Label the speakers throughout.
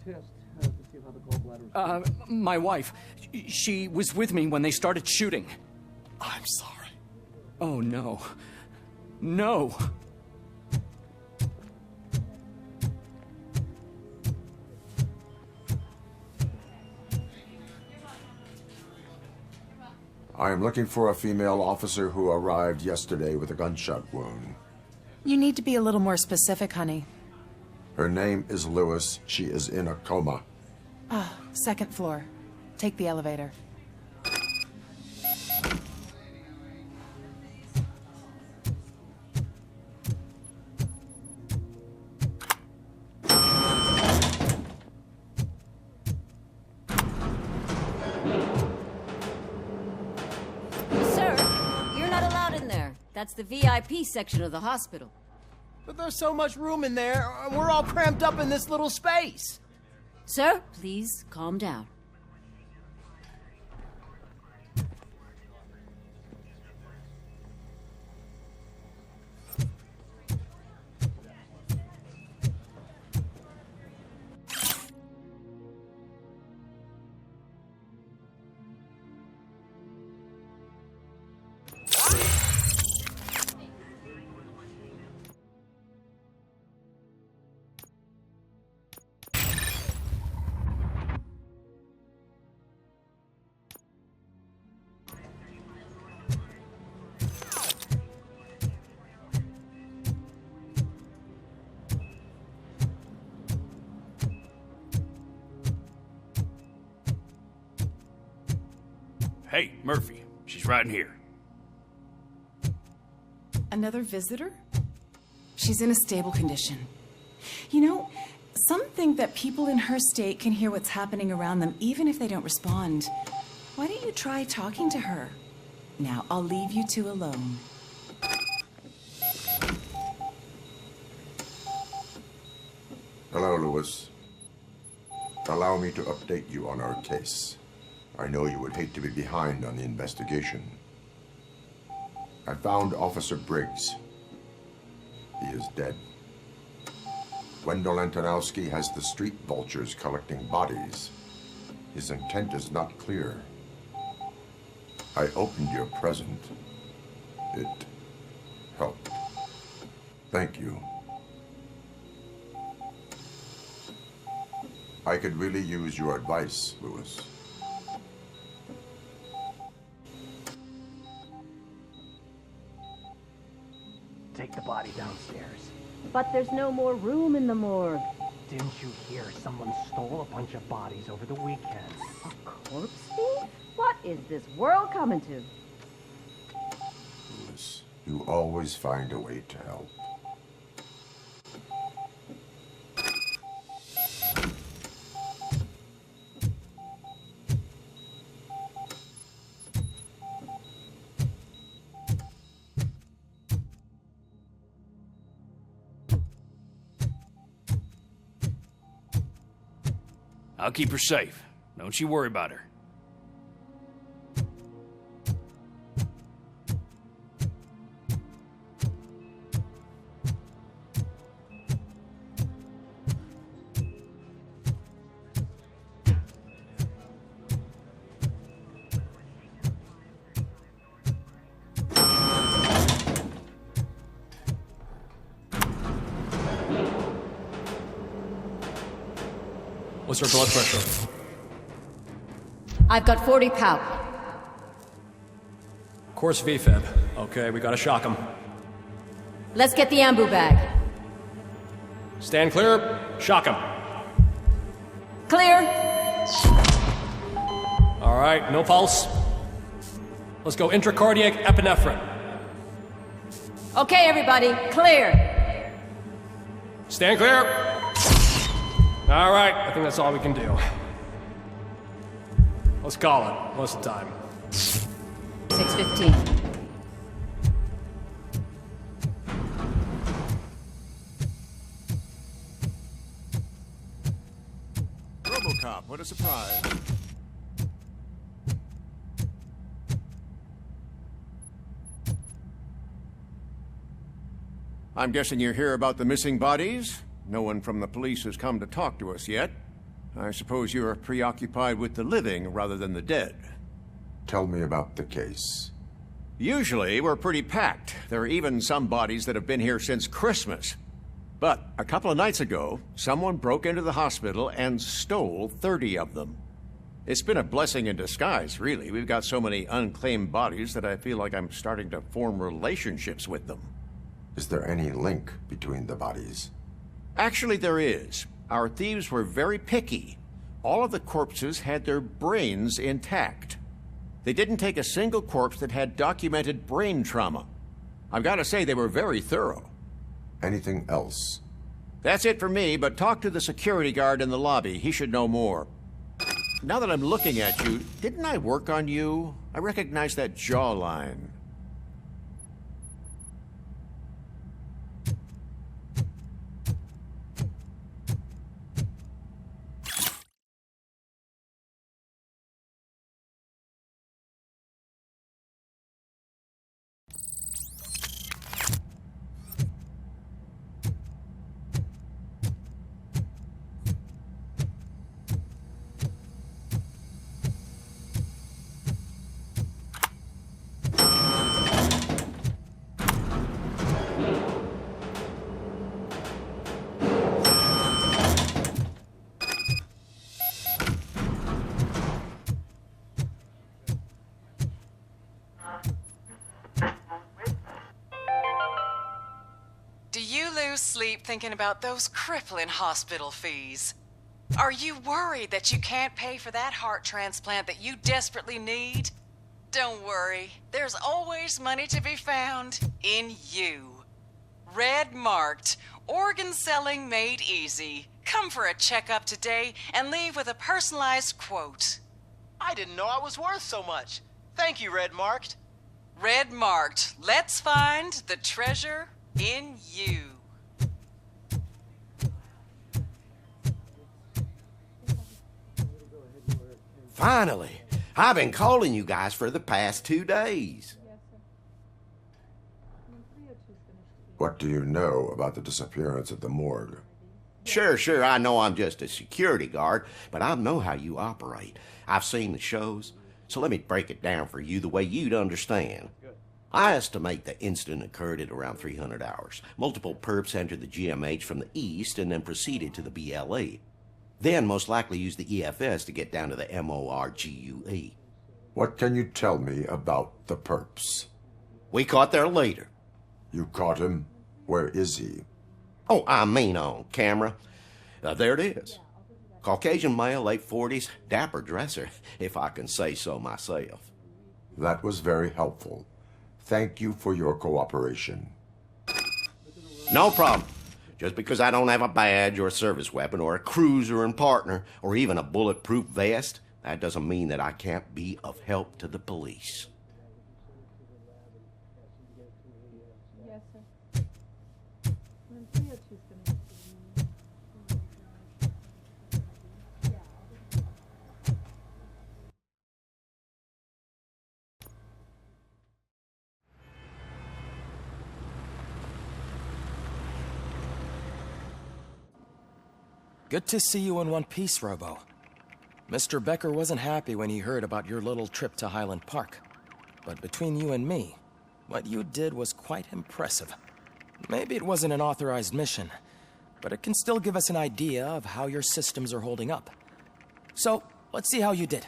Speaker 1: test to see how the gallbladder.
Speaker 2: My wife. She was with me when they started shooting.
Speaker 3: I'm sorry.
Speaker 2: Oh, no. No.
Speaker 4: I am looking for a female officer who arrived yesterday with a gunshot wound.
Speaker 5: You need to be a little more specific, honey.
Speaker 4: Her name is Lewis. She is in a coma.
Speaker 5: Ah, second floor. Take the elevator.
Speaker 6: That's the VIP section of the hospital.
Speaker 1: But there's so much room in there, we're all cramped up in this little space.
Speaker 6: Sir, please calm down.
Speaker 7: Hey, Murphy. She's right in here.
Speaker 5: Another visitor? She's in a stable condition. You know, some think that people in her state can hear what's happening around them even if they don't respond. Why don't you try talking to her? Now, I'll leave you two alone.
Speaker 4: Hello, Lewis. Allow me to update you on our case. I know you would hate to be behind on the investigation. I found Officer Briggs. He is dead. Wendell Antonowski has the street vultures collecting bodies. His intent is not clear. I opened your present. It helped. Thank you. I could really use your advice, Lewis.
Speaker 1: Take the body downstairs.
Speaker 8: But there's no more room in the morgue.
Speaker 1: Didn't you hear someone stole a bunch of bodies over the weekend?
Speaker 8: A corpse thief? What is this world coming to?
Speaker 4: Lewis, you always find a way to help.
Speaker 7: I'll keep her safe. Don't you worry about her.
Speaker 2: What's her blood pressure?
Speaker 6: I've got 40 power.
Speaker 2: Course VFib. Okay, we gotta shock him.
Speaker 6: Let's get the ambu bag.
Speaker 2: Stand clear. Shock him.
Speaker 6: Clear.
Speaker 2: All right, no pulse. Let's go intracardiac epinephrine.
Speaker 6: Okay, everybody, clear.
Speaker 2: Stand clear. All right, I think that's all we can do. Let's call it. What's the time?
Speaker 6: 6:15.
Speaker 3: RoboCop, what a surprise. I'm guessing you're here about the missing bodies? No one from the police has come to talk to us yet. I suppose you're preoccupied with the living rather than the dead.
Speaker 4: Tell me about the case.
Speaker 3: Usually, we're pretty packed. There are even some bodies that have been here since Christmas. But a couple of nights ago, someone broke into the hospital and stole 30 of them. It's been a blessing in disguise, really. We've got so many unclaimed bodies that I feel like I'm starting to form relationships with them.
Speaker 4: Is there any link between the bodies?
Speaker 3: Actually, there is. Our thieves were very picky. All of the corpses had their brains intact. They didn't take a single corpse that had documented brain trauma. I've got to say, they were very thorough.
Speaker 4: Anything else?
Speaker 3: That's it for me, but talk to the security guard in the lobby. He should know more. Now that I'm looking at you, didn't I work on you? I recognize that jawline.
Speaker 5: Do you lose sleep thinking about those crippling hospital fees? Are you worried that you can't pay for that heart transplant that you desperately need? Don't worry, there's always money to be found in you. Red marked, organ selling made easy. Come for a checkup today and leave with a personalized quote.
Speaker 1: I didn't know I was worth so much. Thank you, Red Marked.
Speaker 5: Red marked, let's find the treasure in you.
Speaker 9: Finally! I've been calling you guys for the past 2 days.
Speaker 4: What do you know about the disappearance at the morgue?
Speaker 9: Sure, I know I'm just a security guard, but I know how you operate. I've seen the shows, so let me break it down for you the way you'd understand. I estimate the incident occurred at around 300 hours. Multiple perps entered the GMH from the east and then proceeded to the BLE. Then most likely used the EFS to get down to the MORGUE.
Speaker 4: What can you tell me about the perps?
Speaker 9: We caught their leader.
Speaker 4: You caught him? Where is he?
Speaker 9: Oh, I mean on camera. There it is. Caucasian male, late 40s, dapper dresser, if I can say so myself.
Speaker 4: That was very helpful. Thank you for your cooperation.
Speaker 9: No problem. Just because I don't have a badge or a service weapon or a cruiser and partner or even a bulletproof vest, that doesn't mean that I can't be of help to the police.
Speaker 1: Good to see you in one piece, Robo. Mr. Becker wasn't happy when he heard about your little trip to Highland Park. But between you and me, what you did was quite impressive. Maybe it wasn't an authorized mission, but it can still give us an idea of how your systems are holding up. So, let's see how you did.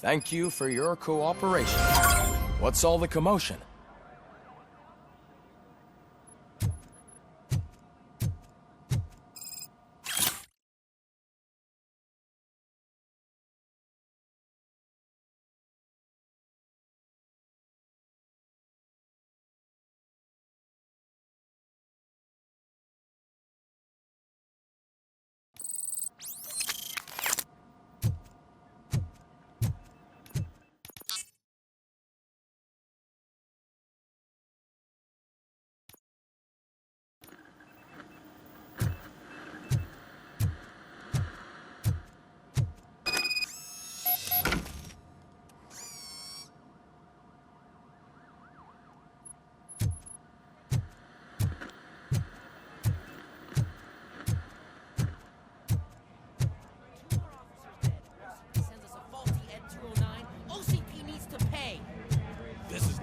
Speaker 1: Thank you for your cooperation. What's all the commotion?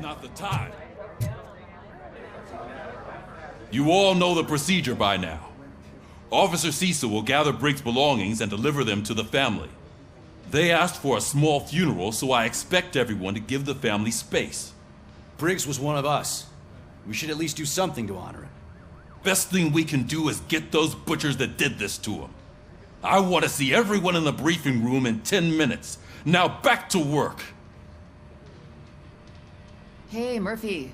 Speaker 10: not the time. You all know the procedure by now. Officer Cecil will gather Briggs' belongings and deliver them to the family. They asked for a small funeral, so I expect everyone to give the family space.
Speaker 7: Briggs was one of us. We should at least do something to honor him.
Speaker 10: Best thing we can do is get those butchers that did this to him. I want to see everyone in the briefing room in 10 minutes. Now back to work.
Speaker 11: Hey, Murphy.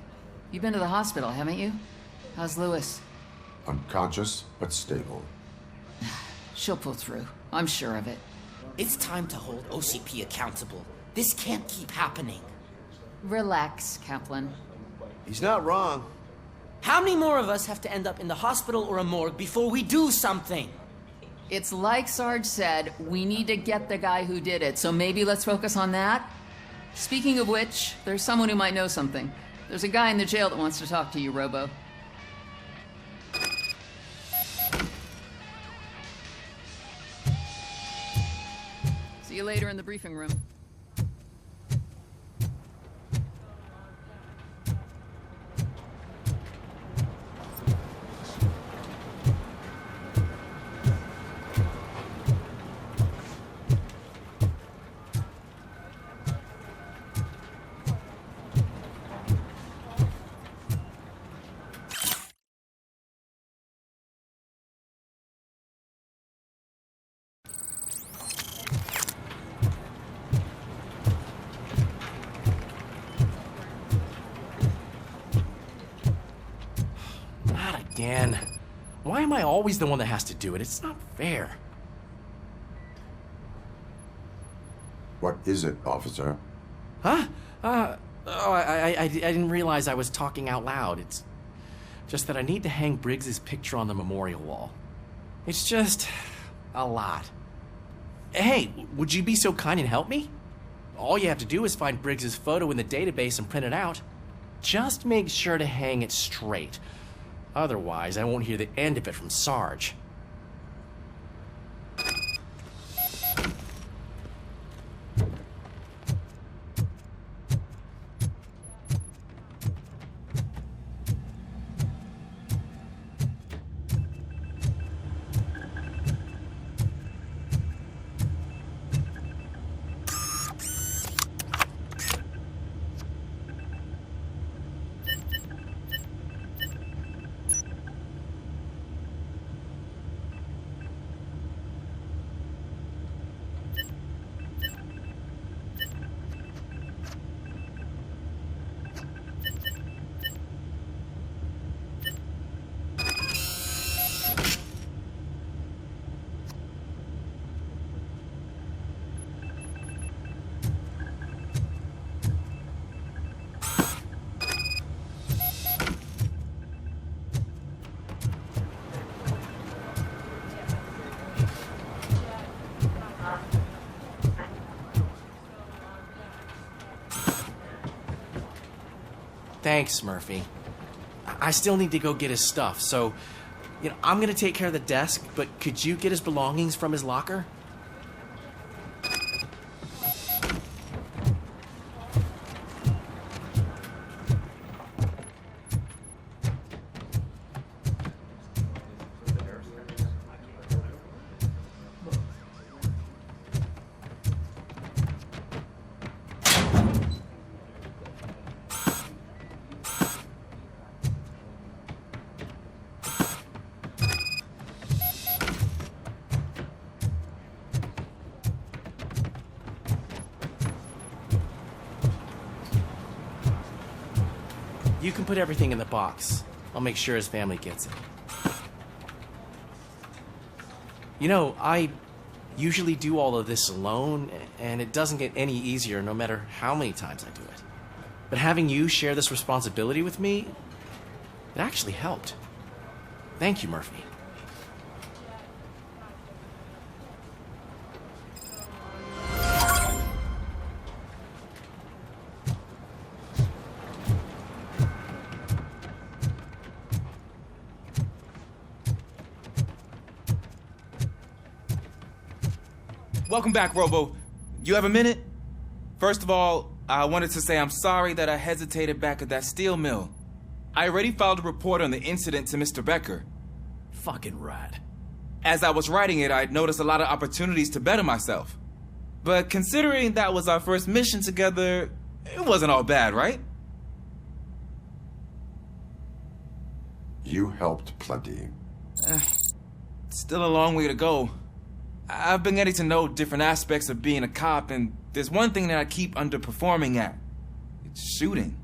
Speaker 11: You've been to the hospital, haven't you? How's Lewis?
Speaker 4: Unconscious, but stable.
Speaker 11: She'll pull through. I'm sure of it.
Speaker 12: It's time to hold OCP accountable. This can't keep happening.
Speaker 11: Relax, Kaplan.
Speaker 9: He's not wrong.
Speaker 12: How many more of us have to end up in the hospital or a morgue before we do something?
Speaker 11: It's like Sarge said, we need to get the guy who did it, so maybe let's focus on that? Speaking of which, there's someone who might know something. There's a guy in the jail that wants to talk to you, Robo. See you later in the briefing room.
Speaker 13: Again. Why am I always the one that has to do it? It's not fair.
Speaker 4: What is it, officer?
Speaker 13: Huh? I didn't realize I was talking out loud. It's just that I need to hang Briggs's picture on the memorial wall. It's just a lot. Hey, would you be so kind and help me? All you have to do is find Briggs's photo in the database and print it out. Just make sure to hang it straight. Otherwise, I won't hear the end of it from Sarge. Thanks, Murphy. I still need to go get his stuff, so, I'm gonna take care of the desk, but could you get his belongings from his locker? You can put everything in the box. I'll make sure his family gets it. I usually do all of this alone, and it doesn't get any easier no matter how many times I do it. But having you share this responsibility with me, it actually helped. Thank you, Murphy.
Speaker 14: Welcome back, Robo. You have a minute? First of all, I wanted to say I'm sorry that I hesitated back at that steel mill. I already filed a report on the incident to Mr. Becker.
Speaker 13: Fucking rat.
Speaker 14: As I was writing it, I'd noticed a lot of opportunities to better myself. But considering that was our first mission together, it wasn't all bad, right?
Speaker 4: You helped plenty.
Speaker 14: Still a long way to go. I've been getting to know different aspects of being a cop, and there's one thing that I keep underperforming at. It's shooting.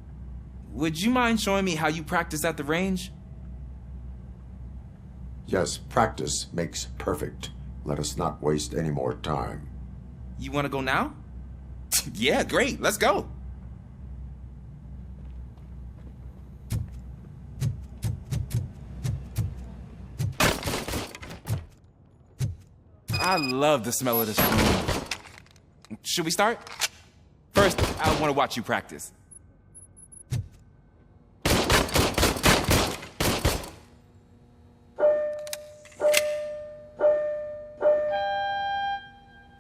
Speaker 14: Would you mind showing me how you practice at the range?
Speaker 4: Yes, practice makes perfect. Let us not waste any more time.
Speaker 14: You want to go now? Yeah, great. Let's go. I love the smell of this room. Should we start? First, I want to watch you practice.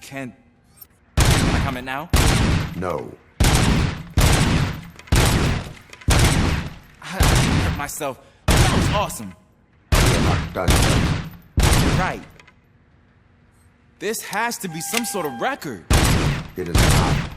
Speaker 14: Can I comment now?
Speaker 4: No.
Speaker 14: I hurt myself. That was awesome.
Speaker 4: We're not done yet.
Speaker 14: Right. This has to be some sort of record.
Speaker 4: It is not.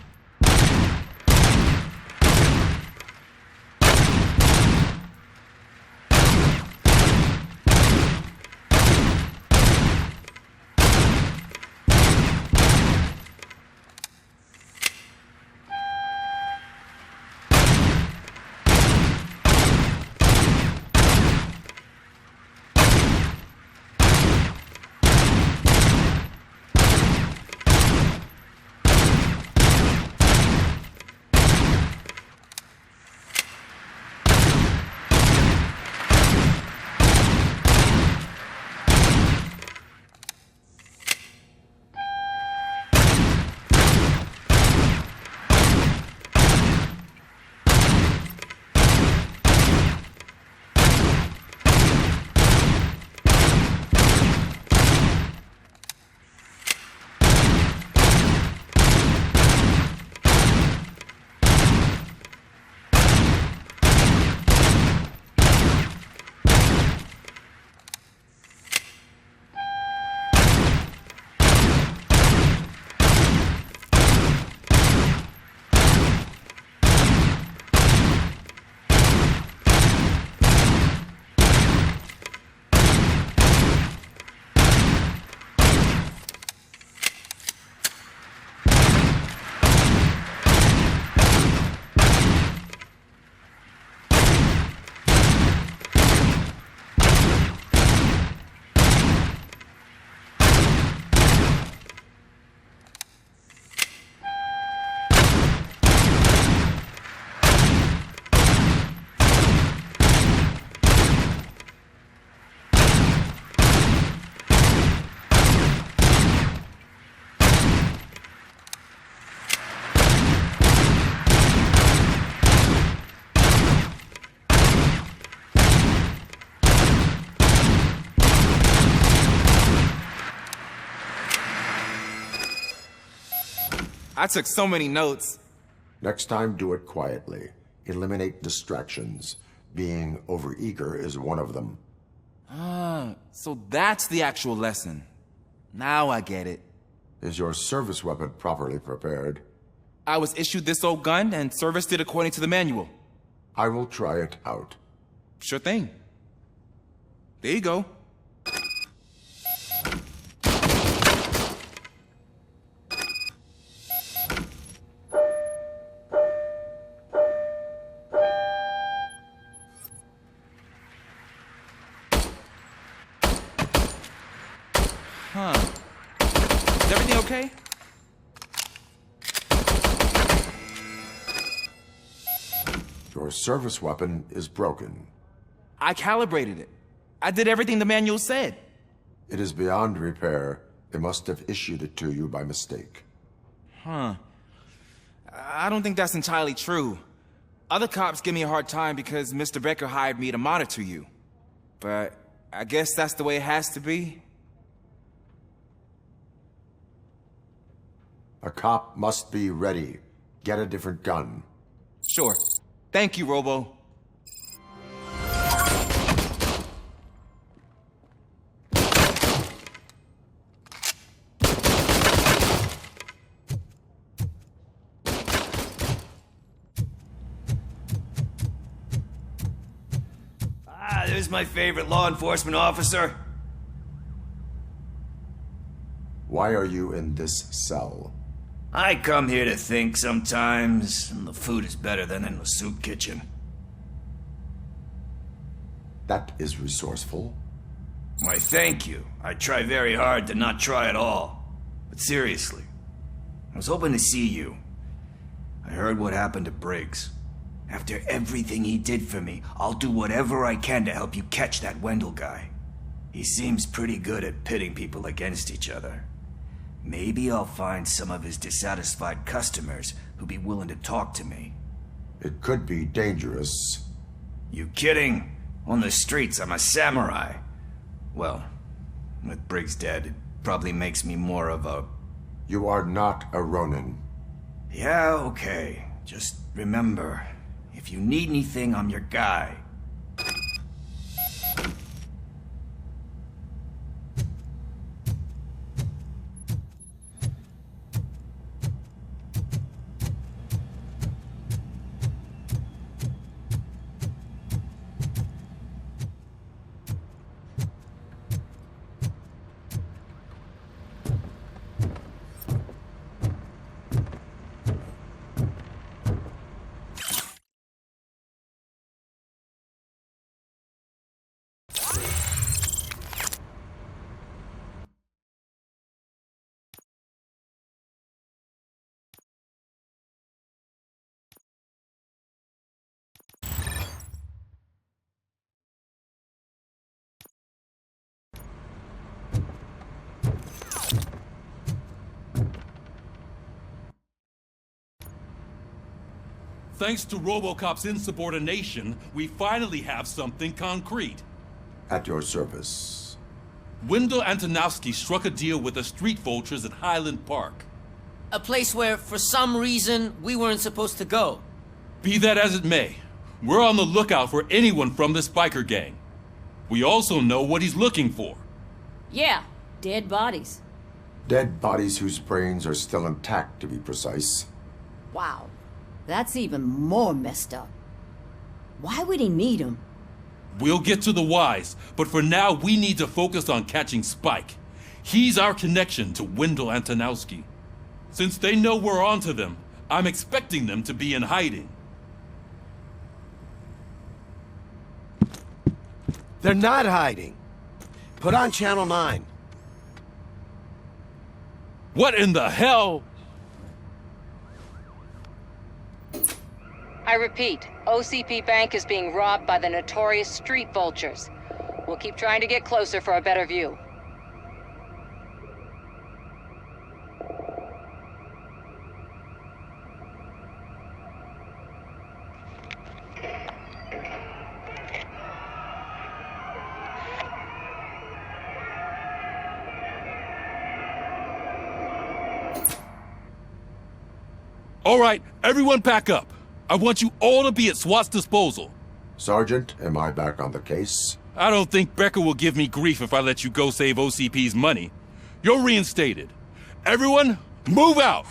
Speaker 14: I took so many notes.
Speaker 4: Next time, do it quietly. Eliminate distractions. Being overeager is one of them.
Speaker 14: So that's the actual lesson. Now I get it.
Speaker 4: Is your service weapon properly prepared?
Speaker 14: I was issued this old gun and serviced it according to the manual.
Speaker 4: I will try it out.
Speaker 14: Sure thing. There you go. Huh. Is everything okay?
Speaker 4: Your service weapon is broken.
Speaker 14: I calibrated it. I did everything the manual said.
Speaker 4: It is beyond repair. They must have issued it to you by mistake.
Speaker 14: Huh. I don't think that's entirely true. Other cops give me a hard time because Mr. Becker hired me to monitor you. But I guess that's the way it has to be.
Speaker 4: A cop must be ready. Get a different gun.
Speaker 14: Sure. Thank you, Robo.
Speaker 7: There's my favorite law enforcement officer.
Speaker 4: Why are you in this cell?
Speaker 7: I come here to think sometimes, and the food is better than in the soup kitchen.
Speaker 4: That is resourceful.
Speaker 7: Why, thank you. I try very hard to not try at all. But seriously, I was hoping to see you. I heard what happened to Briggs. After everything he did for me, I'll do whatever I can to help you catch that Wendell guy. He seems pretty good at pitting people against each other. Maybe I'll find some of his dissatisfied customers who'd be willing to talk to me.
Speaker 4: It could be dangerous.
Speaker 7: You kidding? On the streets, I'm a samurai. Well, with Briggs dead, it probably makes me more of a...
Speaker 4: You are not a Ronin.
Speaker 7: Yeah, okay. Just remember, if you need anything, I'm your guy.
Speaker 10: Thanks to RoboCop's insubordination, we finally have something concrete.
Speaker 4: At your service.
Speaker 10: Wendell Antonowski struck a deal with the street vultures at Highland Park.
Speaker 12: A place where, for some reason, we weren't supposed to go.
Speaker 10: Be that as it may, we're on the lookout for anyone from this biker gang. We also know what he's looking for.
Speaker 6: Yeah, dead bodies.
Speaker 4: Dead bodies whose brains are still intact, to be precise.
Speaker 6: Wow, that's even more messed up. Why would he need them?
Speaker 10: We'll get to the whys, but for now we need to focus on catching Spike. He's our connection to Wendell Antonowski. Since they know we're onto them, I'm expecting them to be in hiding.
Speaker 9: They're not hiding. Put on Channel 9.
Speaker 10: What in the hell?
Speaker 15: I repeat, OCP Bank is being robbed by the notorious street vultures. We'll keep trying to get closer for a better view.
Speaker 10: All right, everyone pack up. I want you all to be at SWAT's disposal.
Speaker 4: Sergeant, am I back on the case?
Speaker 10: I don't think Becker will give me grief if I let you go save OCP's money. You're reinstated. Everyone, move out!